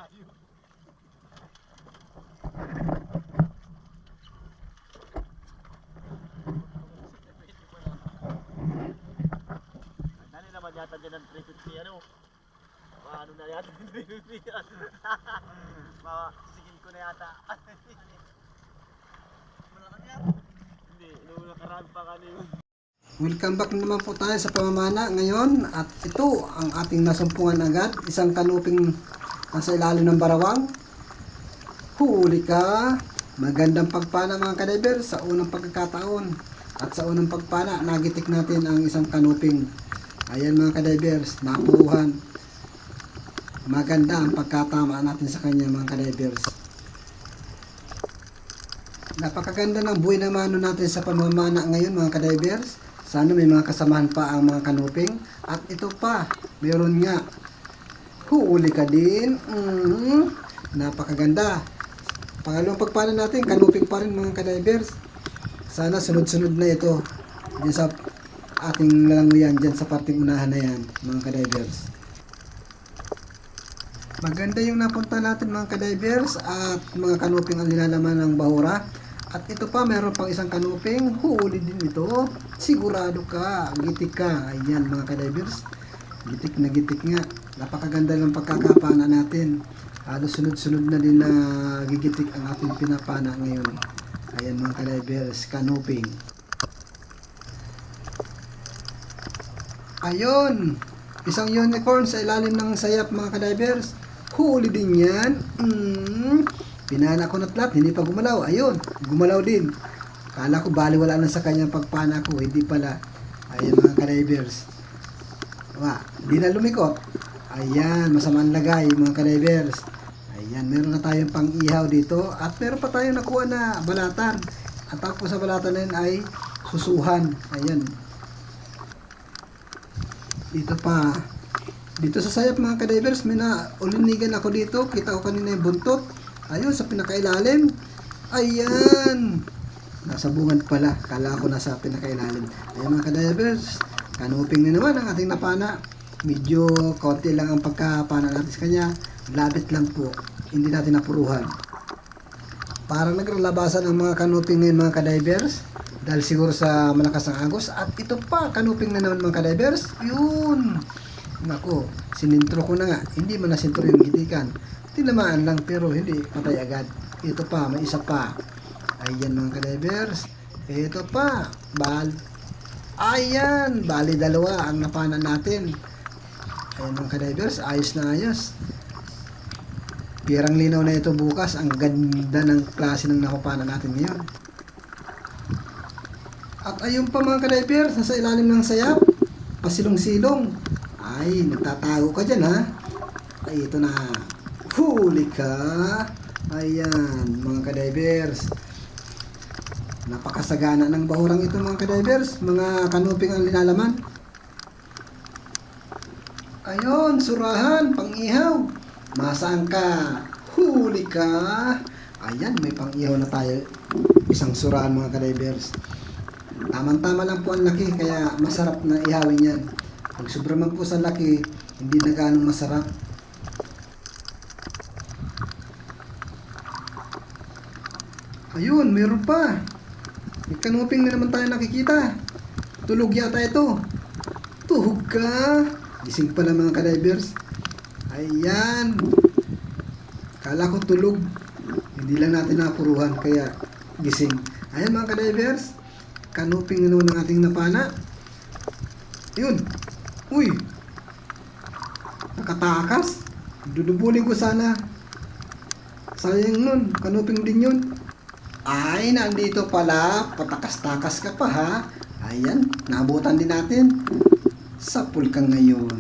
Dali naman yata dyan ng 350 ano. Paano na yata ng 350 Masigil ko na yata. Hindi, nung nakaraan pa kanina. Welcome back naman po tayo sa pamamana ngayon at ito ang ating nasumpungan agad, isang kanuping nasa ilalim ng barawang. Huli ka! Magandang pagpana mga kadiver sa unang pagkakataon at sa unang pagpana nagitik natin ang isang kanuping. Ayan mga kadivers, napuruhan. Maganda ang pagkatama natin sa kanya mga kadivers. Napakaganda ng buhay na mano natin sa pamamana ngayon mga kadivers. Sana may mga kasamahan pa ang mga kanuping. At ito pa, meron nga. Huli ka din. Napakaganda. Pangalawang pagpana natin, kanuping pa rin mga kadivers. Sana sunod-sunod na ito. Diyan sa ating lalanguyan, dyan sa parting unahan na yan, mga kadivers. Maganda yung napunta natin mga kadivers at mga kanuping ang nilalaman ng bahura. At ito pa, meron pang isang kanuping, huli din ito. Sigurado ka, gitik ka. Ayan mga kadivers, gitik na gitik nga. Napakaganda ng pagkakapana natin. Halos sunod-sunod na din na gigitik ang ating pinapana ngayon. Ayan mga kadivers, kanuping. Ayun, isang unicorn sa ilalim ng sayap mga kadivers. Huli din yan. Pinana ko na tlat, hindi pa gumalaw. Ayun, gumalaw din. Kala ko baliwala na sa kanyang pagpana ko, hindi pala. Ayan mga kadivers. Di na lumikot. Ayan, masamang lagay mga kadivers. Ayan, meron na tayong pang-ihaw dito. At meron pa tayong nakuha na balatan. At tapos sa balatan na yun ay susuhan. Ayan. Dito pa. Dito sa sayap mga kadivers, may ulinigan ako dito. Kita ko kanina yung buntot. Ayun, sa pinakailalim. Ayan. Nasa bungad pala. Kala ko nasa pinakailalim. Ayan mga kadivers. Kanuping na naman ang ating napana. Medyo konti lang ang pagkapana natin sa kanya. Labit lang po. Hindi natin napuruhan. Parang naglalabasan ang mga kanuping ngayon mga kadivers. Dahil siguro sa malakas ng agos. At ito pa, kanuping na naman mga kadivers. Yun. Nako, sinintro ko na nga. Hindi man nasintro yung gitikan. Tinamaan lang pero hindi patay agad. Ito pa, may isa pa. Ayan mga kadivers. Ito pa. Ayan. Bali dalawa ang napana natin. Ayan mga kadivers. Ayos na ayos. Pirang linaw na ito bukas. Ang ganda ng klase ng napapana natin ngayon. At ayun pa mga kadivers. Nasa ilalim ng sayap. Pasilong-silong. Ay, nagtatago ka dyan ha. Ay, ito na. Huli ka. Ayan, mga kadivers. Napakasagana ng bahurang ito mga kadivers. Mga kanuping ang linalaman. Ayun, surahan, pang-ihaw. Masaan ka? Huli ka. Ayan, may pang-ihaw na tayo. Isang surahan mga kadivers. Tamang-tama lang po ang laki, kaya masarap na ihawin yan. Pag sobra man po sa laki, hindi na ganong masarap. Ayun, meron pa. May kanuping na naman tayo nakikita. Tulog yata ito. Tuhog ka. Gising pala mga kadivers. Ayan. Kala ko tulog. Hindi lang natin napuruhan, kaya gising. Ayan mga kadivers. Kanuping na naman ng ating napana. Yun. Uy. Nakatakas. Dudubulin ko sana. Sayang nun. Kanuping din yun. Ay, nandito pala. Patakas-takas ka pa ha. Ayan, naabutan din natin. Sapul ka ngayon.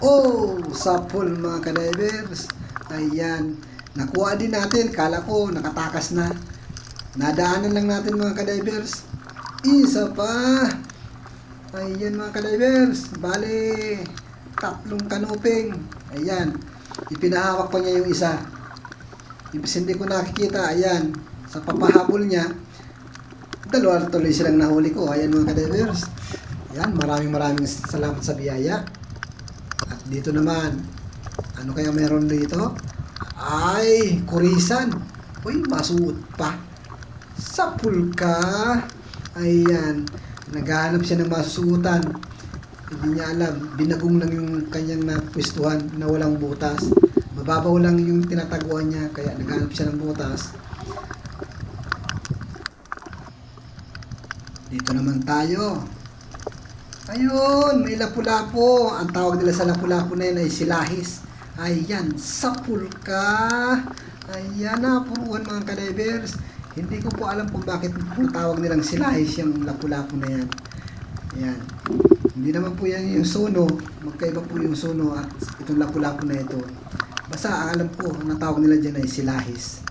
Oh, sapul mga kadivers. Ayan, nakuha din natin. Kala ko nakatakas na. Nadaanan lang natin mga kadivers. Isa pa. Ayan mga kadivers. Bale, 3 kanuping. Ayan, ipinahawak pa niya yung isa. Ibig hindi ko nakikita, ayan, sa papahabol niya, dalawa tuloy silang nahuli ko. Ayan mga kadivers. Ayan, maraming salamat sa biyaya. At dito naman, Ano kaya meron dito? Ay, kurisan. Uy, masuot pa. Sapul ka. Ayan. Naghahanap siya ng masusutan. Hindi niya alam. Binagong lang yung kanyang napwestuhan na walang butas. Mababaw lang yung tinataguan niya. Kaya naghahanap siya ng butas. Dito naman tayo. Ayun, may lapu-lapu. Ang tawag nila sa lapu-lapu na yun ay silahis. Ayan, sapul ka. Ayan na, puruan mga kadivers. Hindi ko po alam kung bakit tawag nilang silahis yung lapu-lapu na yan. Ayan. Hindi naman po yan yung sono. Magkaiba po yung sono at itong lapu-lapu na ito. Basta alam ko, ang tawag nila dyan ay silahis.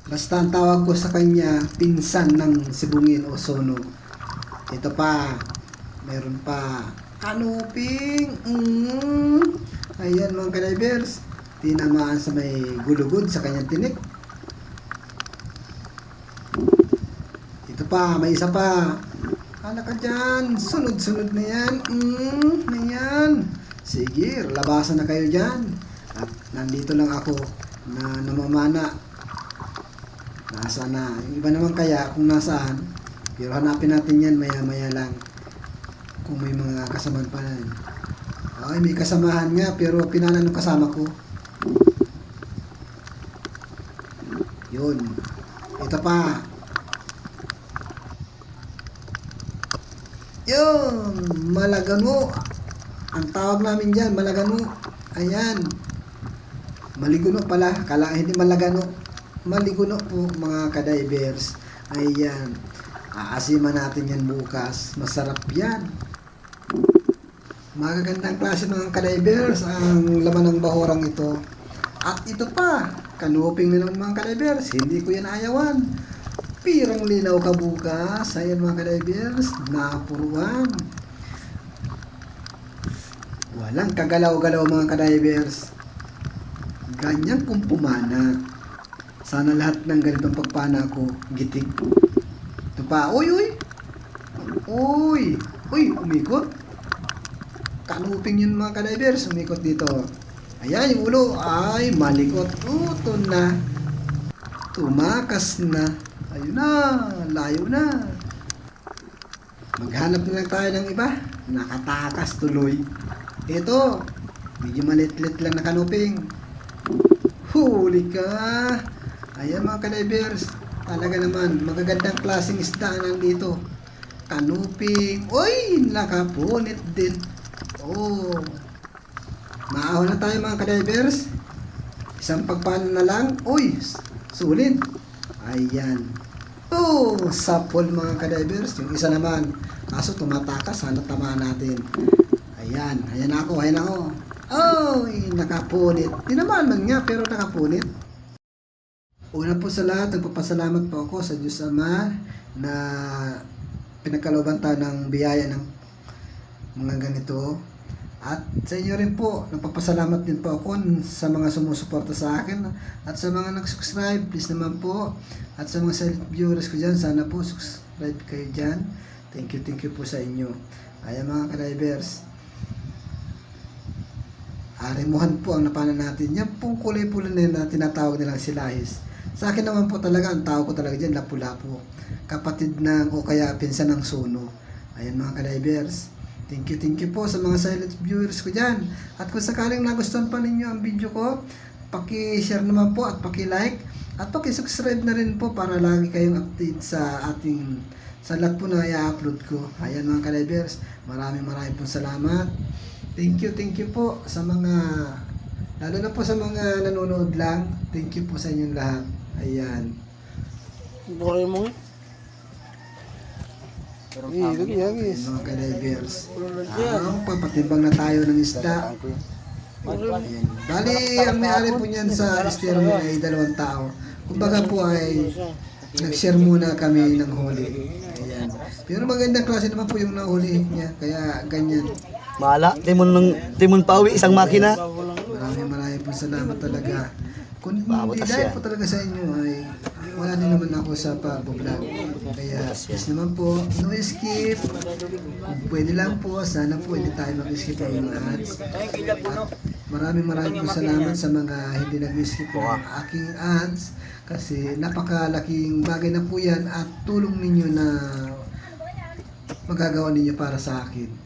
Basta ang tawag ko sa kanya, pinsan ng sibungin o sono. Ito pa, meron pa, kanuping. Ayan mga kadivers, tinamaan sa may gulugod sa kanyang tinik. Ito pa, may isa pa. Hala ka dyan, sunod-sunod na yan. Ayan. Sige, labasan na kayo dyan. At nandito lang ako na namamana. Nasa na. Yung iba naman kaya kung nasaan. Pero hanapin natin yan maya-maya lang. Kung may mga kasamaan pa yan. Ay, may kasamahan nga pero pinanan ng kasama ko. Yun. Ito pa. Yun. Malagano. Ang tawag namin dyan, malagano. Ayan. Maliguno pala. Kala hindi malagano. Maliguno po mga kadivers. Ayan. Aasiman natin yan bukas. Masarap yan. Magagandang klase mga kadivers ang laman ng bahorang ito. At ito pa, kanuping na ng mga kadivers. Hindi ko yan ayawan. Pirang linaw ka bukas. Ayan mga kadivers, napuruan. Walang kagalaw-galaw mga kadivers. Ganyan kung pumana. Sana lahat ng ganitong pagpana ko, gitik. Ito pa, uy, umikot. Kanuping yun mga kadivers, umikot dito. Ayan, yung ulo, ay, malikot. Ito na. Tumakas na. Ayun na, layo na. Maghanap na lang tayo ng iba. Nakatakas tuloy. Ito, medyo malit-lit lang na kanuping. Huli ka. Ayan mga kadivers. Talaga naman, magagandang klaseng isda nandito. Kanuping. Uy, nakapunit din. Oh. Maahaw na tayo mga kadivers. Isang pagpano na lang. Uy, sulit. Ayan. Oh, sapol mga kadivers. Yung isa naman. Kaso tumatakas, sana tamaan natin. Ayan, ayan ako. Oh, nakapunit. Di naman man nga, pero nakapunit. Una po sa lahat, nagpapasalamat po ako sa Diyos Ama na pinagkalooban tayo ng biyaya ng mga ganito. At sa inyo rin po, nagpapasalamat din po ako sa mga sumusuporta sa akin at sa mga nag-subscribe, please naman po. At sa mga silent viewers ko dyan, sana po subscribe kayo dyan. Thank you po sa inyo. Ayan mga kadivers. Arimuhan po ang napana natin. Yan pong kulay pula na tinatawag nilang silahis. Sa akin naman po talaga, ang tawag ko talaga dyan, lapu-lapu. Kapatid ng o kaya pinsan ng sono. Ayan mga kadivers. Thank you po sa mga silent viewers ko dyan. At kung sakaling nagustuhan pa ninyo ang video ko, paki-share naman po at paki-like. At paki-subscribe na rin po para lagi kayong update sa lahat po na i-upload ko. Ayan mga kadivers. Maraming pong salamat. Thank you po sa mga, lalo na po sa mga nanonood lang. Thank you po sa inyong lahat. Ayan. Bore mo nga. Ayan, mga kadivers. Papatimbang na tayo ng isda. Ayan. Bali, ang may-ari po niyan sa estero niya ay 2 tao. Kumbaga po ay nag-share muna kami ng huli. Ayan. Pero magandang klase naman po yung nahuli niya. Kaya ganyan. Maala, timon pawi, isang makina. Maraming po salamat talaga. Kung hindi Babatas dahil yan. po talaga sa inyo ay wala din naman ako sa pag-vlog. Kaya please naman po, no skip. Kung pwede lang po, sana po hindi tayo mag-skip ng mga ads. At maraming po salamat sa mga hindi nag-skip ng aking ads. Kasi napakalaking bagay na po yan at tulong ninyo na magagawa ninyo para sa akin.